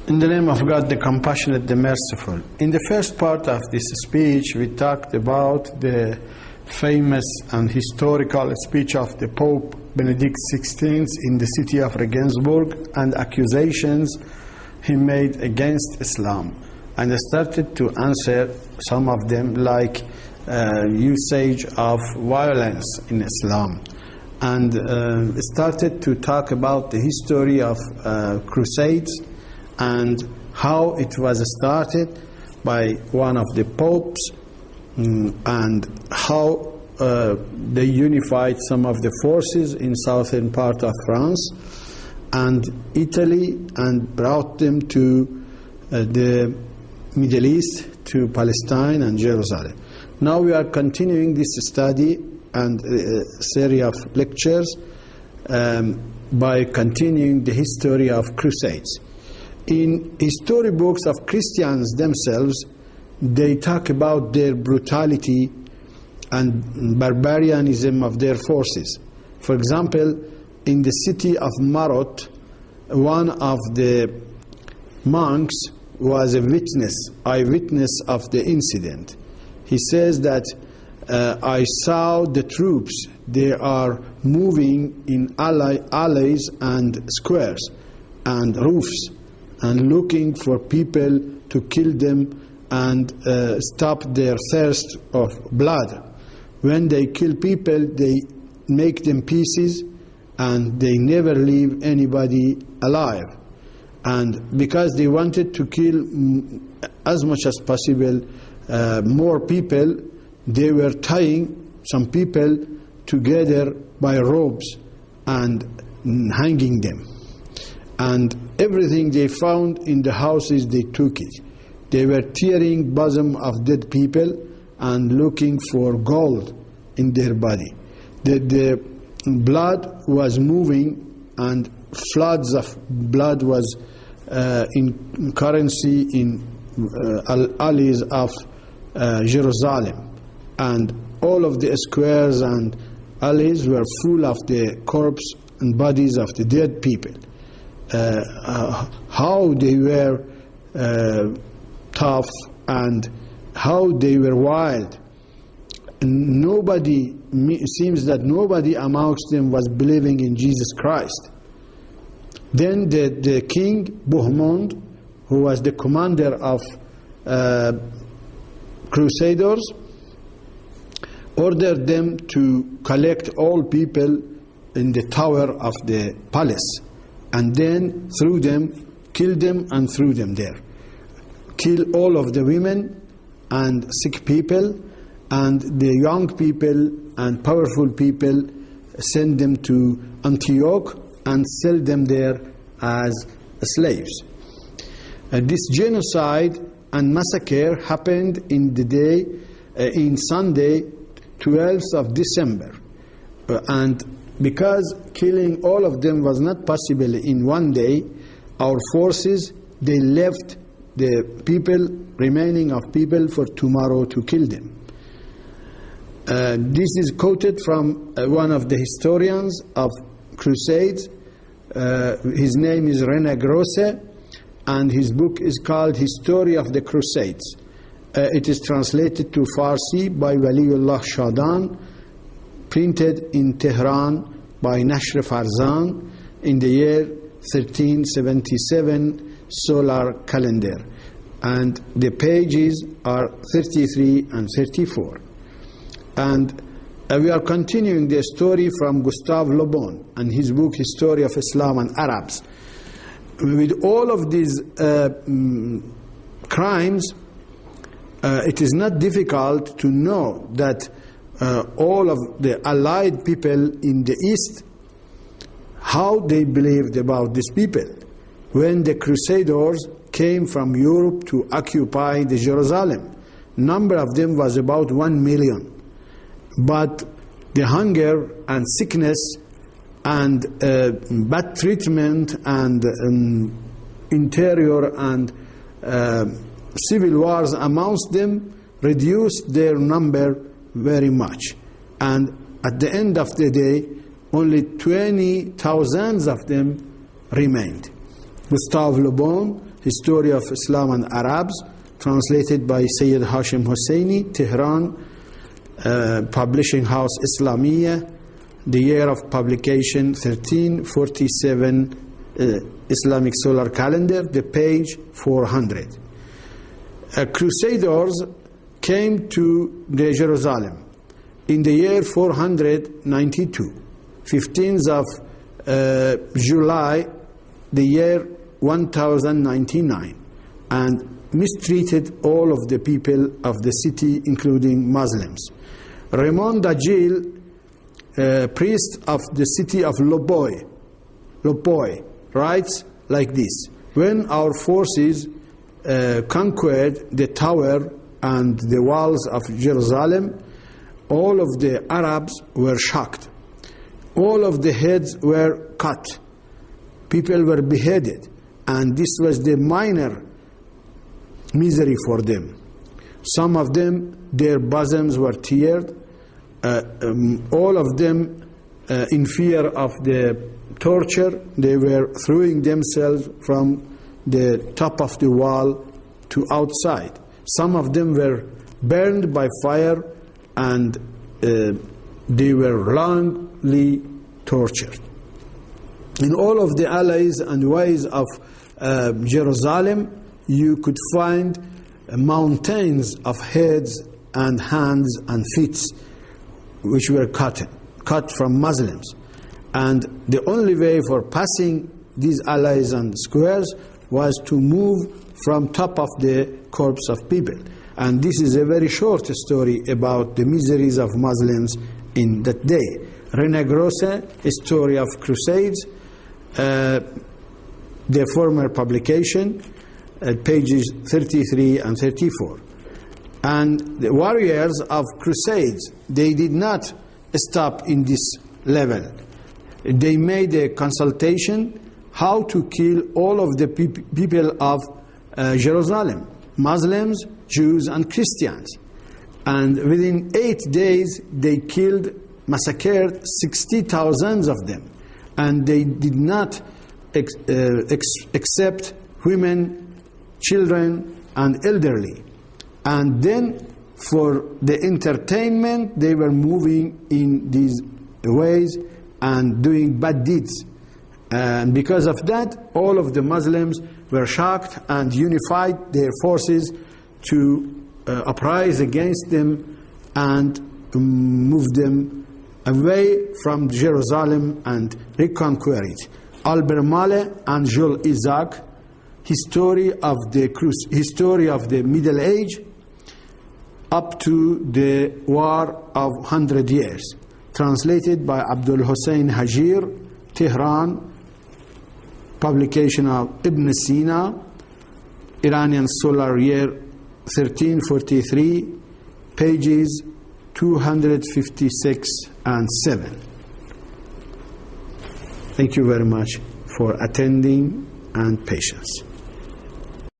In the name of God, the compassionate, the merciful. In the first part of this speech, we talked about the famous and historical speech of the Pope Benedict XVI in the city of Regensburg and accusations he made against Islam. And I started to answer some of them, like usage of violence in Islam. And started to talk about the history of crusades and how it was started by one of the popes, and how they unified some of the forces in southern part of France and Italy and brought them to the Middle East, to Palestine and Jerusalem. Now we are continuing this study and series of lectures by continuing the history of crusades. In history books of Christians themselves, they talk about their brutality and barbarianism of their forces. For example, in the city of Marot, one of the monks was a eyewitness of the incident. He says that I saw the troops, they are moving in alleys and squares and roofs and looking for people to kill them and stop their thirst of blood. When they kill people, they make them pieces and they never leave anybody alive. And because they wanted to kill as much as possible more people, they were tying some people together by ropes and hanging them. And everything they found in the houses, they took it. They were tearing bosom of dead people and looking for gold in their body. The blood was moving, and floods of blood was in currency in alleys of Jerusalem. And all of the squares and alleys were full of the corpse and bodies of the dead people. How they were tough and how they were wild. It seems that nobody amongst them was believing in Jesus Christ. Then the king Bohemond, who was the commander of crusaders, ordered them to collect all people in the tower of the palace, and then kill them and threw them there. Kill all of the women and sick people, and the young people and powerful people, send them to Antioch and sell them there as slaves. This genocide and massacre happened in Sunday, 12th of December. And because killing all of them was not possible in one day, our forces, they left the remaining of people for tomorrow to kill them. This is quoted from one of the historians of Crusades. His name is René Grosse, and his book is called History of the Crusades. It is translated to Farsi by Waliullah Shadan, printed in Tehran by Nashr Farzan in the year 1377 solar calendar, and the pages are 33 and 34. And we are continuing the story from Gustave Le Bon and his book History of Islam and Arabs. With all of these crimes, it is not difficult to know that all of the allied people in the East, how they believed about these people. When the Crusaders came from Europe to occupy the Jerusalem, number of them was about 1 million. But the hunger and sickness and bad treatment and interior and civil wars amongst them reduced their number very much. And at the end of the day, only 20,000 of them remained. Gustave Le Bon, History of Islam and Arabs, translated by Sayyid Hashim Hosseini, Tehran, Publishing House Islamiyya, the year of publication 1347, Islamic Solar Calendar, the page 400. Crusaders came to Jerusalem in the year 492, 15th of July, the year 1099, and mistreated all of the people of the city, including Muslims. Raymond d'Agile, priest of the city of Lopoy, writes like this: when our forces conquered the tower and the walls of Jerusalem, all of the Arabs were shocked. All of the heads were cut. People were beheaded, and this was the minor misery for them. Some of them, their bosoms were teared. All of them, in fear of the torture, they were throwing themselves from the top of the wall to outside. Some of them were burned by fire, and they were wrongly tortured. In all of the alleys and ways of Jerusalem, you could find mountains of heads and hands and feet which were cut from Muslims. And the only way for passing these alleys and squares was to move from top of the corpse of people. And this is a very short story about the miseries of Muslims in that day. René Grosse, History of Crusades, the former publication, pages 33 and 34. And the warriors of Crusades, they did not stop in this level. They made a consultation how to kill all of the people of Jerusalem, Muslims, Jews, and Christians. And within 8 days, they massacred 60,000 of them. And they did not accept women, children, and elderly. And then for the entertainment, they were moving in these ways and doing bad deeds. And because of that, all of the Muslims were shocked and unified their forces to uprise against them and move them away from Jerusalem and reconquer it. Albert Male and Jules Isaac, History of the Middle Age up to the War of 100 Years, translated by Abdul Hussein Hajir, Tehran, publication of Ibn Sina, Iranian Solar Year 1343, pages 256 and 7. Thank you very much for attending and patience.